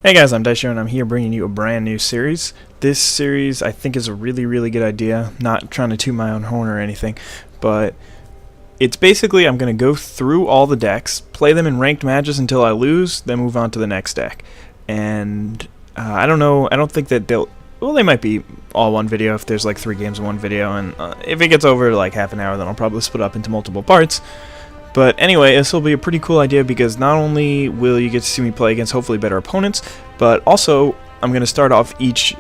Hey guys, I'm IzDaisho and I'm here bringing you a brand new series. This series I think is a really good idea. Not trying to toot my own horn or anything, but it's basically I'm going to go through all the decks, play them in ranked matches until I lose, then move on to the next deck. And I don't know, I don't think that they might be all one video if there's like 3 games in one video, and if it gets over like half an hour then I'll probably split up into multiple parts. But anyway, this will be a pretty cool idea because not only will you get to see me play against hopefully better opponents, but also I'm going to start off each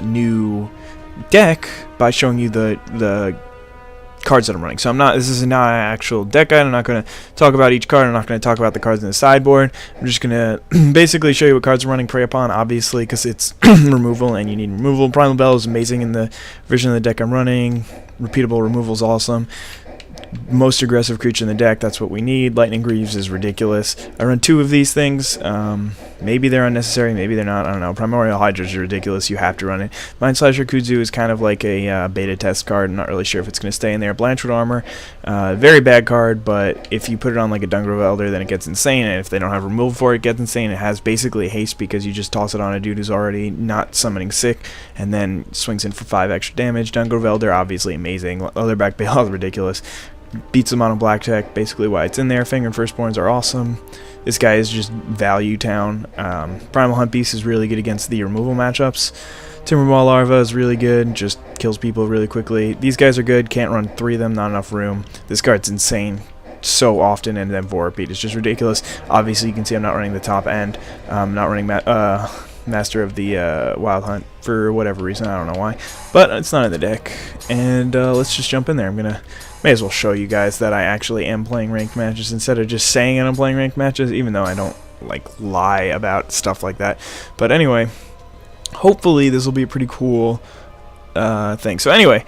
new deck by showing you the cards that I'm running. So this is not an actual deck guide. I'm not going to talk about each card. I'm not going to talk about the cards in the sideboard. I'm just going to basically show you what cards I'm running. Prey upon, obviously, because it's removal and you need removal. Primal Bell is amazing in the version of the deck I'm running. Repeatable removal is awesome. Most aggressive creature in the deck, that's what we need. Lightning Greaves is ridiculous. I run 2 of these things. Maybe they're unnecessary, maybe they're not, I don't know. Primordial Hydras are ridiculous, you have to run it. Mind Slasher Kudzu is kind of like a beta test card. I'm not really sure if it's going to stay in there. Blanchwood Armor, very bad card, but if you put it on like a Dungrove Elder, then it gets insane, and if they don't have removal for it, it gets insane. It has basically haste because you just toss it on a dude who's already not summoning sick, and then swings in for 5 extra damage. Dungrove Elder, obviously amazing. Leatherback Bailout, ridiculous. Beats them on a black tech, basically why it's in there. Finger and Firstborns are awesome. This guy is just value town. Primal Hunt Beast is really good against the removal matchups. Timbermaw Larva is really good, just kills people really quickly. These guys are good, can't run 3 of them, not enough room. This card's insane so often, and then Vorapede is just ridiculous. Obviously you can see I'm not running the top end. I'm not running Master of the Wild Hunt for whatever reason, I don't know why, but it's not in the deck. And let's just jump in there. May as well show you guys that I actually am playing ranked matches instead of just saying I'm playing ranked matches, even though I don't like lie about stuff like that. But anyway, hopefully this will be a pretty cool thing. So anyway,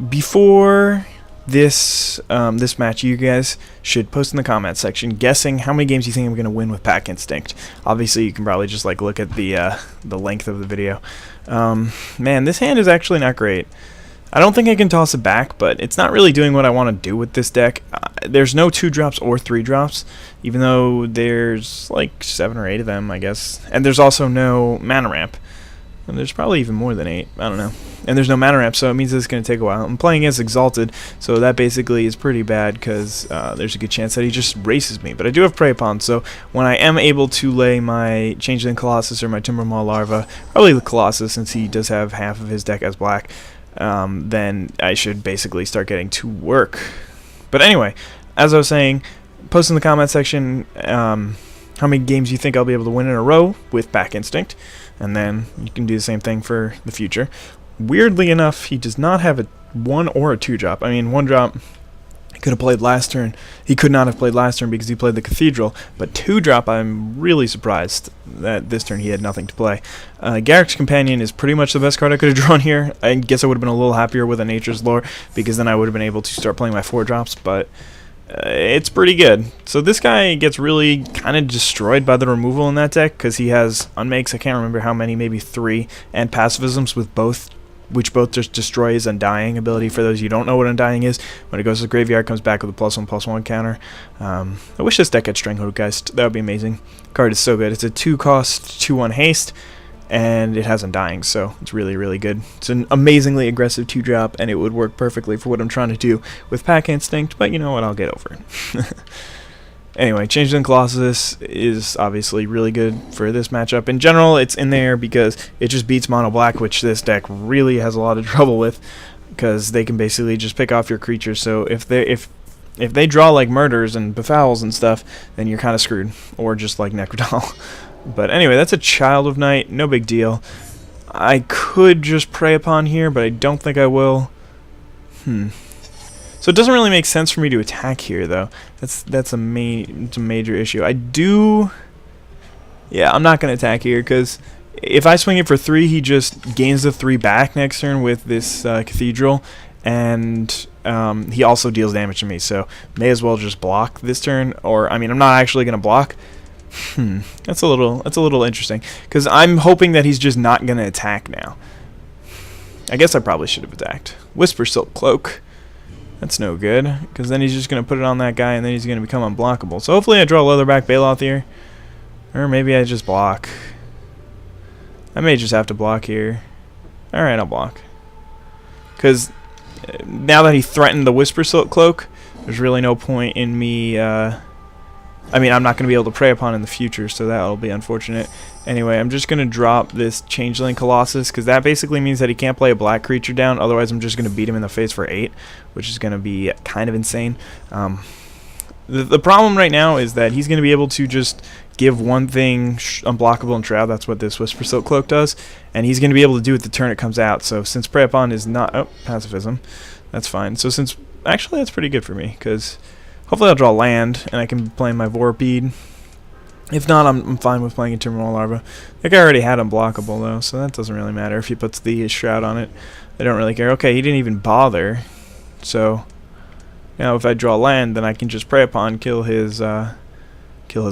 before this this match, you guys should post in the comments section guessing how many games you think I'm going to win with Pack Instinct. Obviously you can probably just like look at the length of the video. Man, this hand is actually not great. I don't think I can toss it back, but it's not really doing what I want to do with this deck. There's no 2-drops or 3-drops, even though there's like 7 or 8 of them, I guess. And there's also no mana ramp. And there's probably even more than 8, I don't know. And there's no mana ramp, so it means it's going to take a while. I'm playing against Exalted, so that basically is pretty bad because there's a good chance that he just races me. But I do have Prey Upon, so when I am able to lay my Changeling Colossus or my Timbermaw Larva, probably the Colossus since he does have half of his deck as black, then I should basically start getting to work. But anyway, as I was saying, post in the comment section how many games you think I'll be able to win in a row with Pack Instinct, and then you can do the same thing for the future. Weirdly enough, he does not have a 1 or a 2-drop. I mean, 1-drop he could have played last turn. He could not have played last turn because he played the Cathedral, but 2-drop I'm really surprised that this turn he had nothing to play. Garrick's Companion is pretty much the best card I could have drawn here. I guess I would have been a little happier with a Nature's Lore because then I would have been able to start playing my 4-drops, but it's pretty good. So this guy gets really kind of destroyed by the removal in that deck because he has Unmakes, I can't remember how many, maybe 3, and Pacifisms with both, which both just destroy his Undying ability. For those of you who don't know what Undying is, when it goes to the graveyard, it comes back with a +1/+1 counter. I wish this deck had Stranglegeist. That would be amazing. The card is so good. It's a 2-cost, 2/1 haste, and it has Undying, so it's really good. It's an amazingly aggressive 2-drop, and it would work perfectly for what I'm trying to do with Pack Instinct, but you know what, I'll get over it. Anyway, Changeling Colossus is obviously really good for this matchup. In general, it's in there because it just beats Mono Black, which this deck really has a lot of trouble with, because they can basically just pick off your creatures. So if they draw like Murders and Befouls and stuff, then you're kind of screwed, or just like Necrodol. But anyway, that's a Child of Night, no big deal. I could just Prey Upon here, but I don't think I will. So it doesn't really make sense for me to attack here, though. That's a major issue. Yeah, I'm not going to attack here, because if I swing it for 3, he just gains the 3 back next turn with this Cathedral, and he also deals damage to me, so may as well just block this turn. Or, I mean, I'm not actually going to block. That's a little interesting, because I'm hoping that he's just not going to attack now. I guess I probably should have attacked. Whisper Silk Cloak. That's no good, because then he's just going to put it on that guy, and then he's going to become unblockable. So hopefully I draw Leatherback Bailout here. Or maybe I just block. I may just have to block here. Alright, I'll block. Because now that he threatened the Whisper Silk Cloak, there's really no point in me... I mean, I'm not going to be able to prey upon in the future, so that'll be unfortunate. Anyway, I'm just going to drop this Changeling Colossus, because that basically means that he can't play a black creature down, otherwise I'm just going to beat him in the face for 8, which is going to be kind of insane. The problem right now is that he's going to be able to just give one thing unblockable and Shroud. That's what this Whisper Silk Cloak does, and he's going to be able to do it the turn it comes out. So since prey upon is not... Oh, pacifism. That's fine. So since... Actually, that's pretty good for me, because... Hopefully I'll draw land, and I can play my Vorpede. If not, I'm fine with playing a Terminal Larva. I think I already had unblockable, though, so that doesn't really matter if he puts the Shroud on it. I don't really care. Okay, he didn't even bother. So, now if I draw land, then I can just prey upon, kill his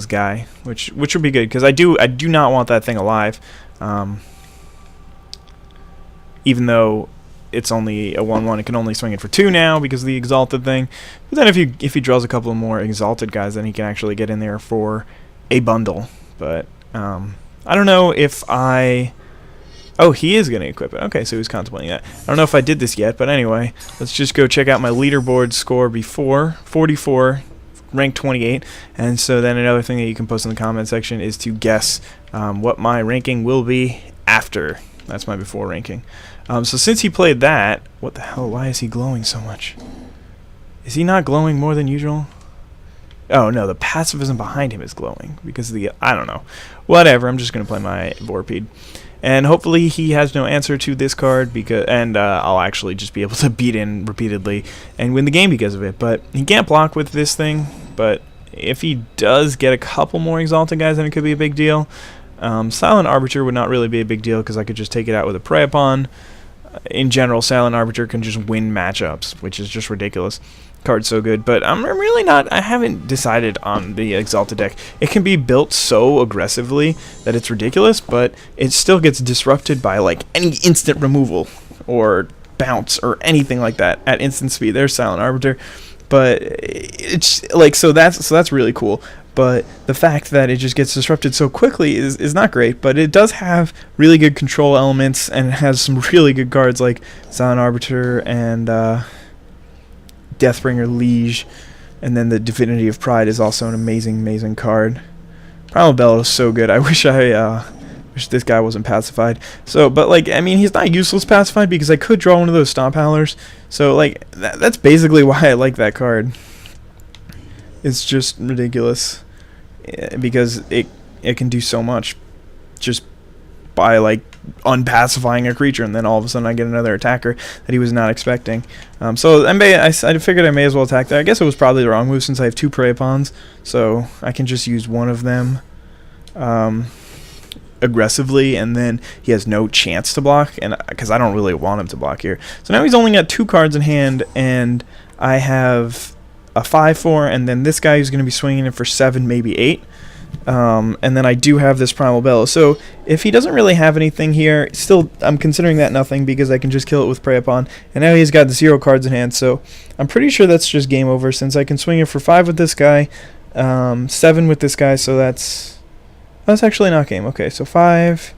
guy, which would be good, because I do not want that thing alive. Even though... it's only a 1/1. It can only swing it for 2 now because of the Exalted thing. But then if he draws a couple of more Exalted guys, then he can actually get in there for a bundle. But I don't know if I... Oh, he is going to equip it. Okay, so he's contemplating that. I don't know if I did this yet, but anyway, let's just go check out my leaderboard score before. 44, rank 28. And so then another thing that you can post in the comment section is to guess what my ranking will be after. That's my before ranking. So since he played that, what the hell, why is he glowing so much? Is he not glowing more than usual? Oh no, the pacifism behind him is glowing because of the, I don't know. Whatever, I'm just going to play my Vorpede. And hopefully he has no answer to this card, because I'll actually just be able to beat in repeatedly and win the game because of it. But he can't block with this thing, but if he does get a couple more Exalted guys, then it could be a big deal. Silent Arbiter would not really be a big deal because I could just take it out with a prey upon. In general, Silent Arbiter can just win matchups, which is just ridiculous. Card's so good, but I'm really not... I haven't decided on the Exalted deck. It can be built so aggressively that it's ridiculous, but it still gets disrupted by like any instant removal or bounce or anything like that at instant speed. There's Silent Arbiter, but it's like so that's really cool. But the fact that it just gets disrupted so quickly is not great. But it does have really good control elements, and it has some really good cards like Silent Arbiter and Deathbringer Liege. And then the Divinity of Pride is also an amazing, amazing card. Primal Bellow is so good. I wish this guy wasn't pacified. So, but like, I mean, he's not useless pacified because I could draw one of those Stomp Howlers. So, like, that's basically why I like that card. It's just ridiculous. Because it can do so much just by like unpacifying a creature, and then all of a sudden I get another attacker that he was not expecting. So I figured I may as well attack that. I guess it was probably the wrong move since I have 2 prey upons, so I can just use one of them aggressively, and then he has no chance to block, and because I don't really want him to block here. So now he's only got 2 cards in hand, and I have a 5/4, and then this guy who's going to be swinging it for 7, maybe 8. And then I do have this Primal Bellow. So if he doesn't really have anything here, still I'm considering that nothing because I can just kill it with prey upon. And now he's got 0 cards in hand, so I'm pretty sure that's just game over since I can swing it for 5 with this guy, 7 with this guy. So that's actually not game. Okay, so 5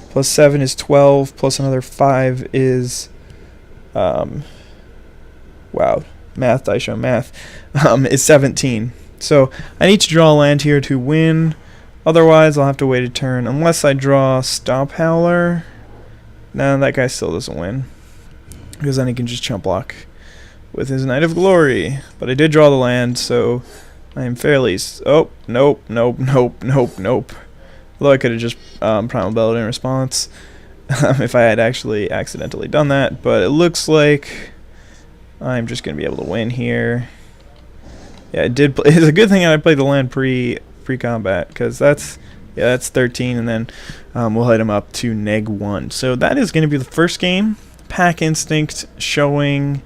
plus 7 is 12, plus another 5 is wow. Math, Daisho, math, is 17. So I need to draw a land here to win. Otherwise, I'll have to wait a turn. Unless I draw Stomp Howler. No, that guy still doesn't win. Because then he can just chump block with his Knight of Glory. But I did draw the land, so I am fairly... Oh, nope, nope, nope, nope, nope. Although I could have just Primal Bellowed in response if I had actually accidentally done that. But it looks like I'm just going to be able to win here. Yeah, it's a good thing that I played the land pre-combat, because that's 13, and then we'll hit him up to -1. So that is going to be the first game. Pack Instinct showing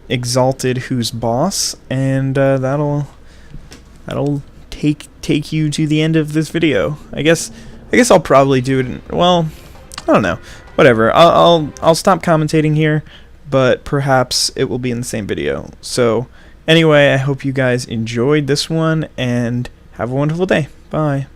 Exalted who's boss, and that'll take you to the end of this video. I guess I'll probably do it. Well, I don't know. Whatever. I'll stop commentating here, but perhaps it will be in the same video. So anyway, I hope you guys enjoyed this one, and have a wonderful day. Bye.